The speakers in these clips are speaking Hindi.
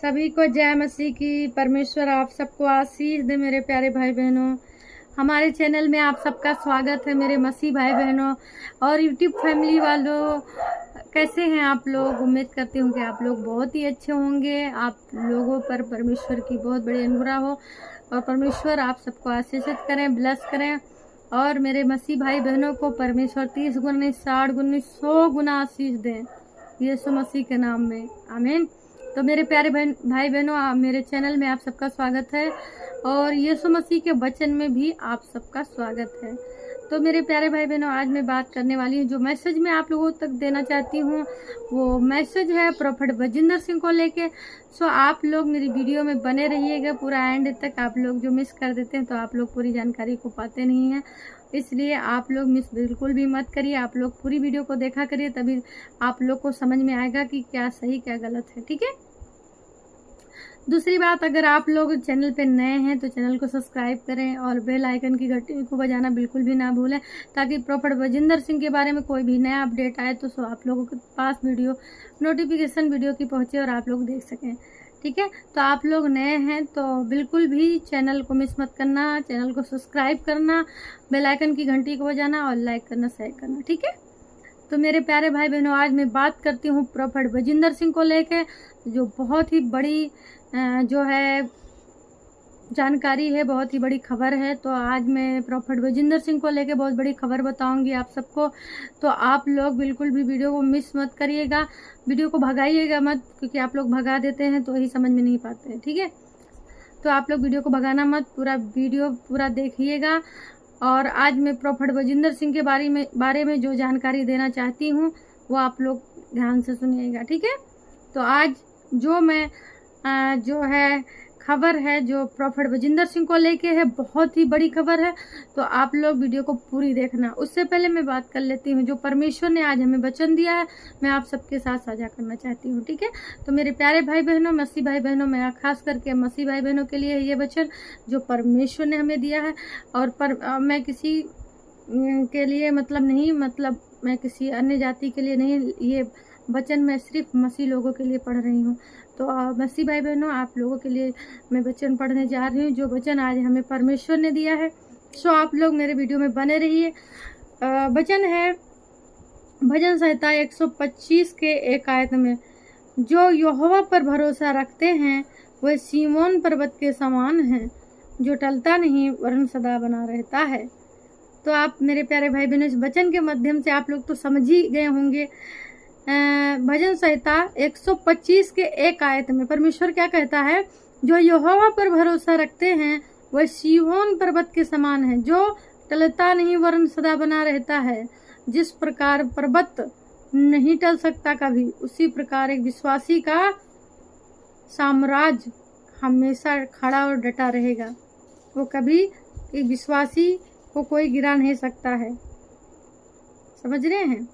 सभी को जय मसीह की। परमेश्वर आप सबको आशीष दे मेरे प्यारे भाई बहनों। हमारे चैनल में आप सबका स्वागत है मेरे मसीह भाई बहनों और यूट्यूब फैमिली वालों। कैसे हैं आप लोग? उम्मीद करती हूँ कि आप लोग बहुत ही अच्छे होंगे। आप लोगों पर परमेश्वर की बहुत बड़ी अनुग्रह हो और परमेश्वर आप सबको आशीषित करें, ब्लेस करें। और मेरे मसीह भाई बहनों को परमेश्वर 30 गुना 60 गुना 100 गुना आशीष दें यीशु मसीह के नाम में, आमीन। तो मेरे प्यारे भाई बहनों, मेरे चैनल में आप सबका स्वागत है और यीशु मसीह के वचन में भी आप सबका स्वागत है। तो मेरे प्यारे भाई बहनों, आज मैं बात करने वाली हूँ, जो मैसेज मैं आप लोगों तक देना चाहती हूँ वो मैसेज है प्रोफेट बजिंदर सिंह को लेके। सो आप लोग मेरी वीडियो में बने रहिएगा पूरा एंड तक। आप लोग जो मिस कर देते हैं तो आप लोग पूरी जानकारी को पाते नहीं हैं, इसलिए आप लोग मिस बिल्कुल भी मत करिए। आप लोग पूरी वीडियो को देखा करिए, तभी आप लोग को समझ में आएगा कि क्या सही क्या गलत है, ठीक है। दूसरी बात, अगर आप लोग चैनल पे नए हैं तो चैनल को सब्सक्राइब करें और बेल आइकन की घंटी को बजाना बिल्कुल भी ना भूलें, ताकि प्रोफेट बजिंदर सिंह के बारे में कोई भी नया अपडेट आए तो आप लोगों के पास वीडियो नोटिफिकेशन वीडियो की पहुंचे और आप लोग देख सकें, ठीक है। तो आप लोग नए हैं तो बिल्कुल भी चैनल को मिस मत करना, चैनल को सब्सक्राइब करना, बेल आइकन की घंटी को बजाना और लाइक करना, शेयर करना, ठीक है। तो मेरे प्यारे भाई बहनों, आज मैं बात करती हूँ प्रोफेट बजिंदर सिंह को लेके, जो बहुत ही बड़ी जो है जानकारी है, बहुत ही बड़ी खबर है। तो आज मैं प्रोफेट बजिंदर सिंह को लेके बहुत बड़ी खबर बताऊंगी आप सबको। तो आप लोग बिल्कुल भी वीडियो को मिस मत करिएगा, वीडियो को भगाइएगा मत, क्योंकि आप लोग भगा देते हैं तो ही समझ में नहीं पाते हैं, ठीक है। तो आप लोग वीडियो को भगाना मत, पूरा वीडियो पूरा देखिएगा। और आज मैं प्रोफेट बजिंदर सिंह के बारे में जो जानकारी देना चाहती हूँ वो आप लोग ध्यान से सुनिएगा, ठीक है। तो आज जो मैं जो है खबर है जो प्रोफेट बजिंदर सिंह को लेके है, बहुत ही बड़ी खबर है। तो आप लोग वीडियो को पूरी देखना। उससे पहले मैं बात कर लेती हूँ, जो परमेश्वर ने आज हमें वचन दिया है मैं आप सबके साथ साझा करना चाहती हूँ, ठीक है। तो मेरे प्यारे भाई बहनों, मसीह भाई बहनों, मैं खास करके मसीह भाई बहनों के लिए ये वचन जो परमेश्वर ने हमें दिया है। और मैं किसी के लिए मैं किसी अन्य जाति के लिए नहीं, ये वचन मैं सिर्फ मसीह लोगों के लिए पढ़ रही हूँ। तो मसीह भाई बहनों, आप लोगों के लिए मैं वचन पढ़ने जा रही हूँ, जो वचन आज हमें परमेश्वर ने दिया है। सो आप लोग मेरे वीडियो में बने रहिए। वचन है भजन संहिता 125 के 1 आयत में, जो यहोवा पर भरोसा रखते हैं वह सीमोन पर्वत के समान है, जो टलता नहीं वरन सदा बना रहता है। तो आप मेरे प्यारे भाई बहनों, इस वचन के माध्यम से आप लोग तो समझ ही गए होंगे। भजन संहिता 125 के 1 आयत में परमेश्वर क्या कहता है? जो यहोवा पर भरोसा रखते हैं वह सीहोन पर्वत के समान है, जो टलता नहीं वरन सदा बना रहता है। जिस प्रकार पर्वत नहीं टल सकता कभी, उसी प्रकार एक विश्वासी का साम्राज्य हमेशा खड़ा और डटा रहेगा। वो कभी एक विश्वासी को कोई गिरा नहीं सकता है। समझ रहे हैं?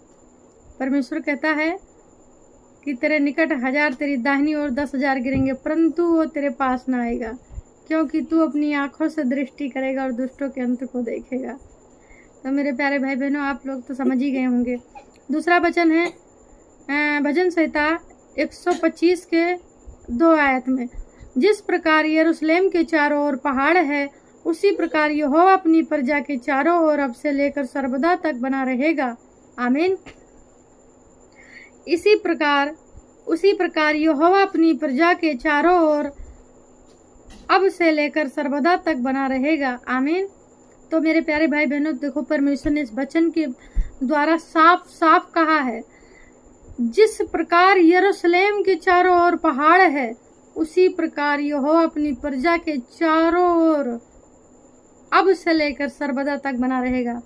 परमेश्वर कहता है कि तेरे निकट 1000 तेरी दाहिनी ओर 10,000 गिरेंगे, परंतु वो तेरे पास ना आएगा, क्योंकि तू अपनी आंखों से दृष्टि करेगा और दुष्टों के अंत को देखेगा। तो मेरे प्यारे भाई बहनों, आप लोग तो समझ ही गए होंगे। दूसरा वचन है भजन संहिता 125 के 2 आयत में, जिस प्रकार यरूशलेम के चारों ओर पहाड़ है, उसी प्रकार यहोवा अपनी प्रजा के चारों ओर अब से लेकर सर्वदा तक बना रहेगा, आमीन। उसी प्रकार यहोवा अपनी प्रजा के चारों ओर अब से लेकर सर्वदा तक बना रहेगा, आमीन। तो मेरे प्यारे भाई बहनों, देखो परमेश्वर ने इस वचन के द्वारा साफ साफ कहा है, जिस प्रकार यरूशलेम के चारों ओर पहाड़ है, उसी प्रकार यहोवा अपनी प्रजा के चारों ओर अब से लेकर सर्वदा तक बना रहेगा,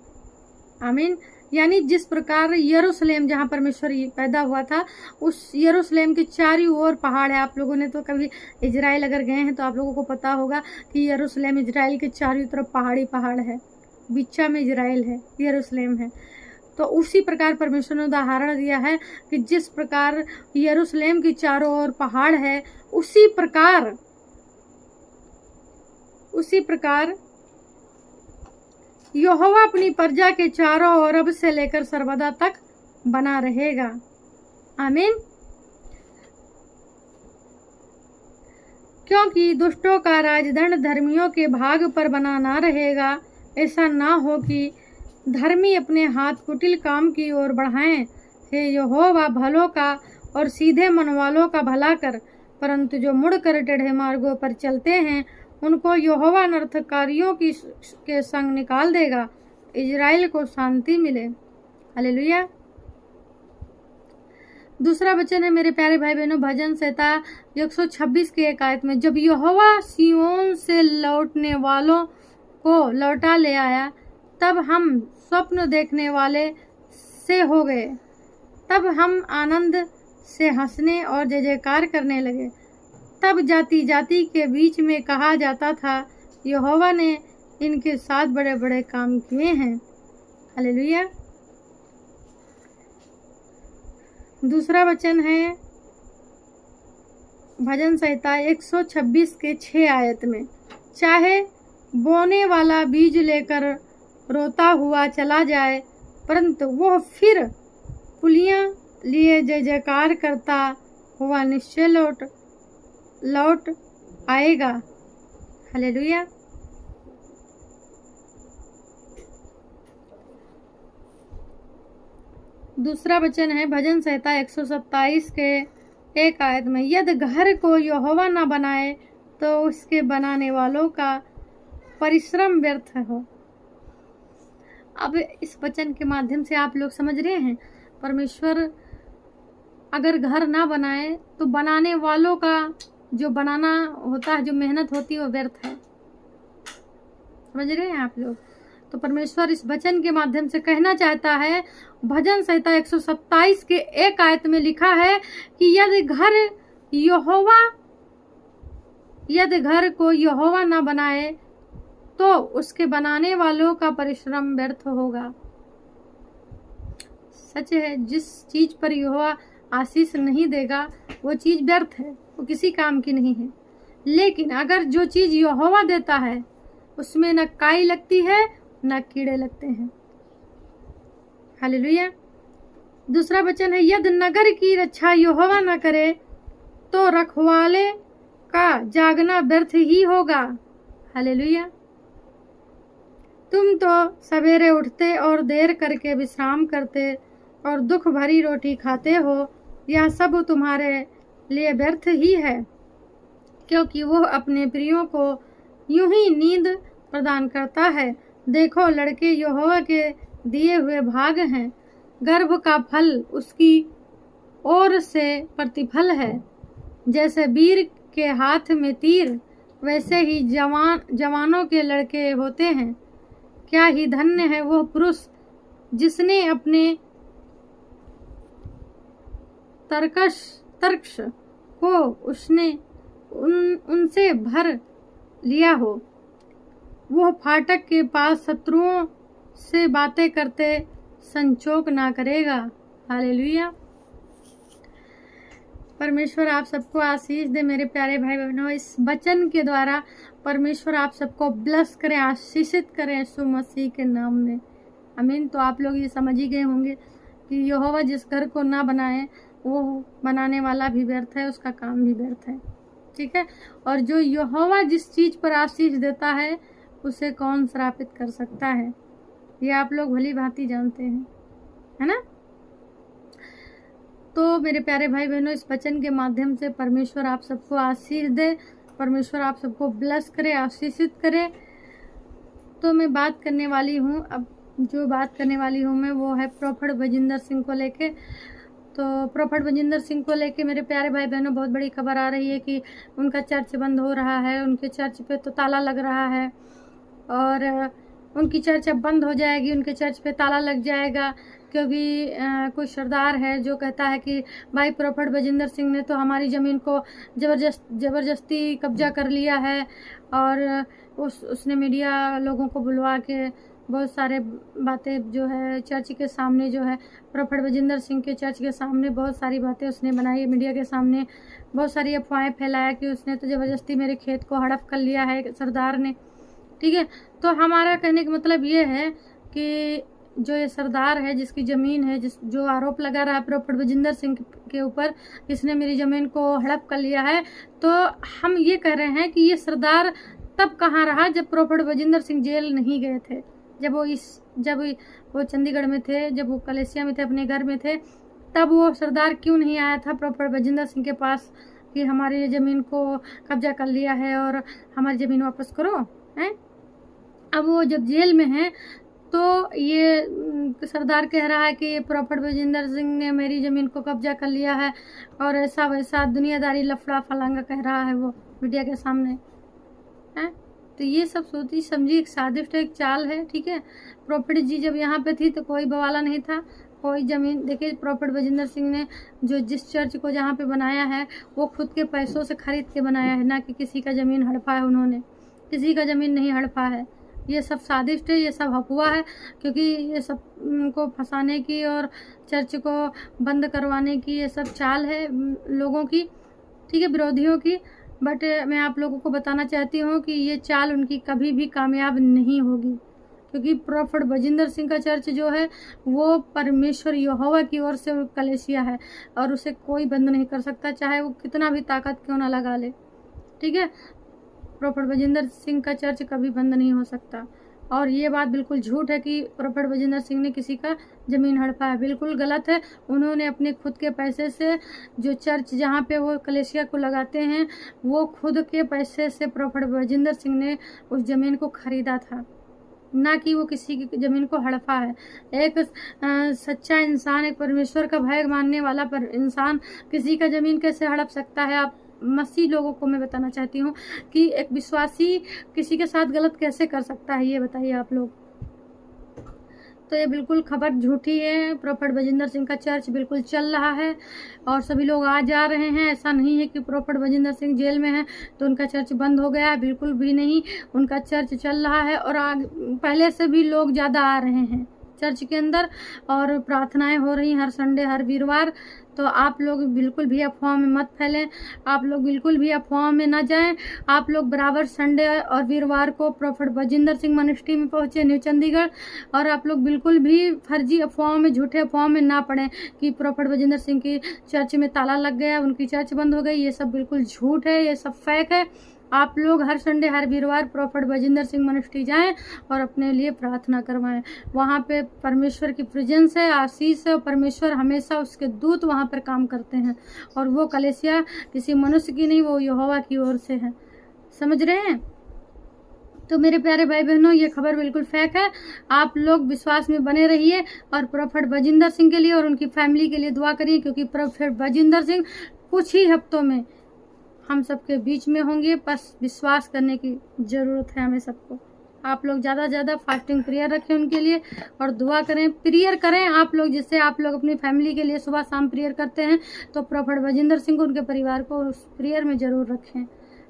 आमीन। यानी जिस प्रकार यरूशलेम, जहाँ परमेश्वर पैदा हुआ था, उस यरूशलेम के चारों ओर पहाड़ है। आप लोगों ने तो कभी इजराइल अगर गए हैं तो आप लोगों को पता होगा कि यरूशलेम इजराइल के चारों तरफ पहाड़ी पहाड़ है, बीचा में इजराइल है, यरूशलेम है। तो उसी प्रकार परमेश्वर ने उदाहरण दिया है कि जिस प्रकार यरूशलेम के चारों ओर पहाड़ है, उसी प्रकार यहोवा अपनी प्रजा के चारों ओर अब से लेकर सर्वदा तक बना रहेगा, आमीन। क्योंकि दुष्टों का राजदंड धर्मियों के भाग पर बना ना रहेगा। ऐसा ना हो कि धर्मी अपने हाथ कुटिल काम की ओर बढ़ाएं। हे यहोवा भलों का और सीधे मन वालों का भला कर, परंतु जो मुड़कर टेढ़े मार्गों पर चलते हैं उनको यहोवा अनर्थकारियों के संग निकाल देगा। इजराइल को शांति मिले। हालेलुया। दूसरा वचन है मेरे प्यारे भाई बहनों, भजन संहिता 126 की 1 आयत में, जब यहोवा सिय्योन से लौटने वालों को लौटा ले आया, तब हम स्वप्न देखने वाले से हो गए। तब हम आनंद से हंसने और जय जयकार करने लगे। तब जाति जाति के बीच में कहा जाता था, यहोवा ने इनके साथ बड़े बड़े काम किए हैं। हालेलुया। दूसरा वचन है भजन संहिता 126 के 6 आयत में, चाहे बोने वाला बीज लेकर रोता हुआ चला जाए, परंतु वह फिर पुलियां लिए जय जयकार करता हुआ निश्चय लौट आएगा। हालेलुया। दूसरा वचन है भजन संहिता 127 के 1 आयत में, यदि घर को यहोवा न बनाए तो उसके बनाने वालों का परिश्रम व्यर्थ हो। अब इस वचन के माध्यम से आप लोग समझ रहे हैं, परमेश्वर अगर घर ना बनाए तो बनाने वालों का जो बनाना होता है, जो मेहनत होती है, वो व्यर्थ है। समझ रहे हैं आप लोग? तो परमेश्वर इस वचन के माध्यम से कहना चाहता है, भजन संहिता 127 के 1 आयत में लिखा है कि यदि घर को यहोवा ना बनाए तो उसके बनाने वालों का परिश्रम व्यर्थ होगा। सच है, जिस चीज पर यहोवा आशीष नहीं देगा वो चीज व्यर्थ है, वो किसी काम की नहीं है। लेकिन अगर जो चीज यहोवा देता है उसमें न काई लगती है न कीड़े लगते हैं। हालेलुया। दूसरा वचन है, यदि नगर की रक्षा यहोवा न करे तो रखवाले का जागना व्यर्थ ही होगा। हालेलुया। तुम तो सवेरे उठते और देर करके विश्राम करते और दुख भरी रोटी खाते हो, यह सब तुम्हारे लिए व्यर्थ ही है, क्योंकि वो अपने प्रियों को यूं ही नींद प्रदान करता है। देखो, लड़के यहोवा के दिए हुए भाग हैं, गर्भ का फल उसकी ओर से प्रतिफल है। जैसे वीर के हाथ में तीर, वैसे ही जवानों के लड़के होते हैं। क्या ही धन्य है वो पुरुष जिसने अपने तर्कश को उनसे भर लिया हो। वो फाटक के पास शत्रुओं से बातें करते संचोक ना करेगा। हालेलुया। परमेश्वर आप सबको आशीष दे मेरे प्यारे भाई बहनों। इस वचन के द्वारा परमेश्वर आप सबको ब्लेस करें, आशीषित करें यीशु मसीह के नाम में। आमीन। तो आप लोग ये समझ ही गए होंगे कि यहोवा जिस घर को ना बनाए वो बनाने वाला भी व्यर्थ है, उसका काम भी व्यर्थ है। ठीक है। और जो यहोवा जिस चीज पर आशीष देता है उसे कौन श्रापित कर सकता है, ये आप लोग भली भांति जानते हैं, है ना। तो मेरे प्यारे भाई बहनों, इस वचन के माध्यम से परमेश्वर आप सबको आशीष दे, परमेश्वर आप सबको ब्लेस करे, आशीषित करे। तो मैं बात करने वाली हूँ, अब जो बात करने वाली हूँ मैं वो है प्रॉफेट बजिंदर सिंह को लेके। तो प्रॉफेट बजिंदर सिंह को लेके मेरे प्यारे भाई बहनों बहुत बड़ी खबर आ रही है कि उनका चर्च बंद हो रहा है, उनके चर्च पे तो ताला लग रहा है और उनकी चर्च अब बंद हो जाएगी, उनके चर्च पे ताला लग जाएगा। क्योंकि कोई सरदार है जो कहता है कि भाई प्रॉफेट बजिंदर सिंह ने तो हमारी ज़मीन को ज़बरदस्ती कब्जा कर लिया है और उसने मीडिया लोगों को बुलवा के बहुत सारे बातें जो है चर्च के सामने, जो है प्रॉफेट बजिंदर सिंह के चर्च के सामने बहुत सारी बातें उसने बनाई, मीडिया के सामने बहुत सारी अफवाहें फैलाया कि उसने तो ज़बरदस्ती मेरे खेत को हड़प कर लिया है सरदार ने। ठीक है। तो हमारा कहने का मतलब ये है कि जो ये सरदार है जिसकी ज़मीन है, जो आरोप लगा रहा है प्रॉफिट बजिंदर सिंह के ऊपर, इसने मेरी ज़मीन को हड़प कर लिया है, तो हम ये कह रहे हैं कि ये सरदार तब कहाँ रहा जब प्रॉफिट बजिंदर सिंह जेल नहीं गए थे, जब वो चंडीगढ़ में थे, जब वो कलेसिया में थे, अपने घर में थे, तब वो सरदार क्यों नहीं आया था प्रॉफिट बजिंदर सिंह के पास कि हमारी ज़मीन को कब्जा कर लिया है और हमारी ज़मीन वापस करो हैं। अब वो जब जेल में है तो ये सरदार कह रहा है कि प्रॉफिट बजिंदर सिंह ने मेरी ज़मीन को कब्जा कर लिया है और ऐसा वैसा दुनियादारी लफड़ा फलांगा कह रहा है वो मीडिया के सामने है। तो ये सब सोची समझी एक साजिश है, एक चाल है, ठीक है। प्रॉफिट जी जब यहाँ पे थी तो कोई बवाला नहीं था, कोई ज़मीन, देखिए प्रॉफिट बजिंदर सिंह ने जिस चर्च को जहाँ पे बनाया है वो खुद के पैसों से खरीद के बनाया है, ना कि किसी का ज़मीन हड़पा है, उन्होंने किसी का ज़मीन नहीं हड़पा है। ये सब साजिश है, ये सब अफवाह है, क्योंकि ये सब को फंसाने की और चर्च को बंद करवाने की ये सब चाल है लोगों की, ठीक है, विरोधियों की। बट मैं आप लोगों को बताना चाहती हूँ कि ये चाल उनकी कभी भी कामयाब नहीं होगी, क्योंकि प्रॉफिट बजिंदर सिंह का चर्च जो है वो परमेश्वर यहोवा की ओर से कलेसिया है और उसे कोई बंद नहीं कर सकता, चाहे वो कितना भी ताकत क्यों ना लगा ले, ठीक है। प्रॉफिट बजिंदर सिंह का चर्च कभी बंद नहीं हो सकता। और ये बात बिल्कुल झूठ है कि प्रॉफिट बजिंदर सिंह ने किसी का ज़मीन हड़पा है, बिल्कुल गलत है। उन्होंने अपने खुद के पैसे से जो चर्च जहाँ पे वो कलेसिया को लगाते हैं वो खुद के पैसे से प्रॉफिट बजिंदर सिंह ने उस ज़मीन को ख़रीदा था, ना कि वो किसी की ज़मीन को हड़पा है। एक सच्चा इंसान, एक परमेश्वर का भय मानने वाला पर इंसान किसी का ज़मीन कैसे हड़प सकता है? आप मसीह लोगों को मैं बताना चाहती हूँ कि एक विश्वासी किसी के साथ गलत कैसे कर सकता है, ये बताइए आप लोग। तो ये बिल्कुल खबर झूठी है। प्रॉफिट बजिंदर सिंह का चर्च बिल्कुल चल रहा है और सभी लोग आ जा रहे हैं। ऐसा नहीं है कि प्रॉफिट बजिंदर सिंह जेल में है तो उनका चर्च बंद हो गया है, बिल्कुल भी नहीं। उनका चर्च चल रहा है और पहले से भी लोग ज़्यादा आ रहे हैं चर्च के अंदर और प्रार्थनाएं हो रही हर संडे, हर वीरवार। तो आप लोग बिल्कुल भी अफवाह में मत फैलें, आप लोग बिल्कुल भी अफवाह में ना जाएं। आप लोग बराबर संडे और वीरवार को प्रॉफिट बजिंदर सिंह मिनिस्ट्री में पहुंचे, न्यू चंडीगढ़। और आप लोग बिल्कुल भी फर्जी अफवाहों में, झूठे अफवाहों में ना पड़ें कि प्रॉफिट बजिंदर सिंह की चर्च में ताला लग गया, उनकी चर्च बंद हो गई। ये सब बिल्कुल झूठ है, ये सब फेक है। आप लोग हर संडे, हर वीरवार प्रॉफिट बजिंदर सिंह मिनिस्ट्री जाएं और अपने लिए प्रार्थना करवाएं। वहाँ पे परमेश्वर की प्रेजेंस है, आशीष है और परमेश्वर हमेशा उसके दूत वहाँ पर काम करते हैं और वो कलेसिया किसी मनुष्य की नहीं, वो यहोवा की ओर से है। समझ रहे हैं? तो मेरे प्यारे भाई बहनों, ये खबर बिल्कुल फेक है। आप लोग विश्वास में बने रहिए और प्रॉफिट बजिंदर सिंह के लिए और उनकी फैमिली के लिए दुआ करिए, क्योंकि प्रॉफिट बजिंदर सिंह कुछ ही हफ्तों में हम सबके बीच में होंगे। बस विश्वास करने की ज़रूरत है हमें सबको। आप लोग ज़्यादा से ज़्यादा फास्टिंग प्रेयर रखें उनके लिए और दुआ करें, प्रेयर करें आप लोग। जिससे आप लोग अपनी फैमिली के लिए सुबह शाम प्रेयर करते हैं तो प्रॉफिट बजिंदर सिंह को, उनके परिवार को उस प्रेयर में ज़रूर रखें,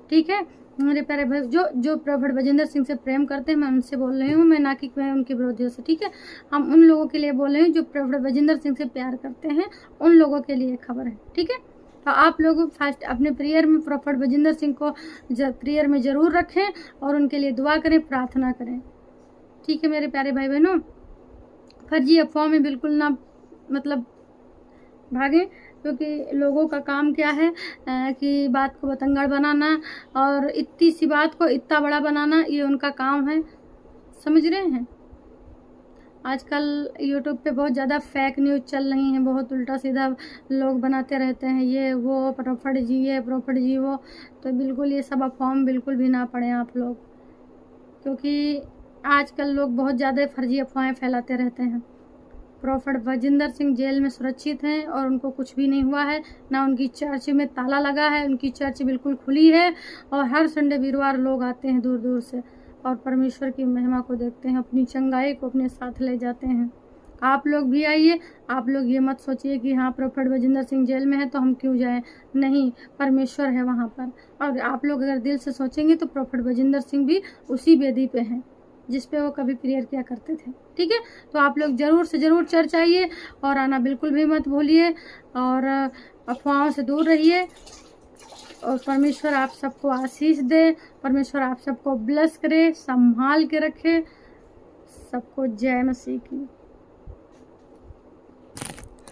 ठीक है। मेरे प्यारे भाई, जो प्रॉफिट बजिंदर सिंह से प्रेम करते हैं, मैं उनसे बोल रही हूँ, मैं ना कि मैं उनके विरोधियों से, ठीक है। हम उन लोगों के लिए बोल रहे हैं जो प्रॉफिट बजिंदर सिंह से प्यार करते हैं, उन लोगों के लिए खबर है, ठीक है। तो आप लोग फास्ट अपने प्रेयर में प्रॉफिट बजिंदर सिंह को प्रेयर में ज़रूर रखें और उनके लिए दुआ करें, प्रार्थना करें, ठीक है मेरे प्यारे भाई बहनों। फर्जी अफवाह में बिल्कुल ना मतलब भागें, क्योंकि लोगों का काम क्या है कि बात को बतंगड़ बनाना और इतनी सी बात को इतना बड़ा बनाना, ये उनका काम है। समझ रहे हैं? आजकल यूट्यूब पे बहुत ज़्यादा फेक न्यूज़ चल रही हैं, बहुत उल्टा सीधा लोग बनाते रहते हैं, ये वो प्रॉफिट जी ये, प्रॉफिट जी वो। तो बिल्कुल ये सब अफवाह में बिल्कुल भी ना पड़ें आप लोग, क्योंकि आजकल लोग बहुत ज़्यादा फर्जी अफवाहें फैलाते रहते हैं। प्रॉफिट बजिंदर सिंह जेल में सुरक्षित हैं और उनको कुछ भी नहीं हुआ है, ना उनकी चर्च में ताला लगा है, उनकी चर्च बिल्कुल खुली है और हर संडे वीरवार लोग आते हैं दूर दूर से और परमेश्वर की महिमा को देखते हैं, अपनी चंगाई को अपने साथ ले जाते हैं। आप लोग भी आइए। आप लोग ये मत सोचिए कि हाँ प्रॉफिट बजिंदर सिंह जेल में है तो हम क्यों जाएं, नहीं, परमेश्वर है वहाँ पर। और आप लोग अगर दिल से सोचेंगे तो प्रॉफिट बजिंदर सिंह भी उसी वेदी पे हैं जिस पे वो कभी प्रेयर किया करते थे, ठीक है। तो आप लोग ज़रूर से ज़रूर चर्च आइए और आना बिल्कुल भी मत भूलिए और अफवाहों से दूर रहिए और परमेश्वर आप सबको आशीष दे, परमेश्वर आप सबको ब्लेस करे, संभाल के रखे। सबको जय मसीह की।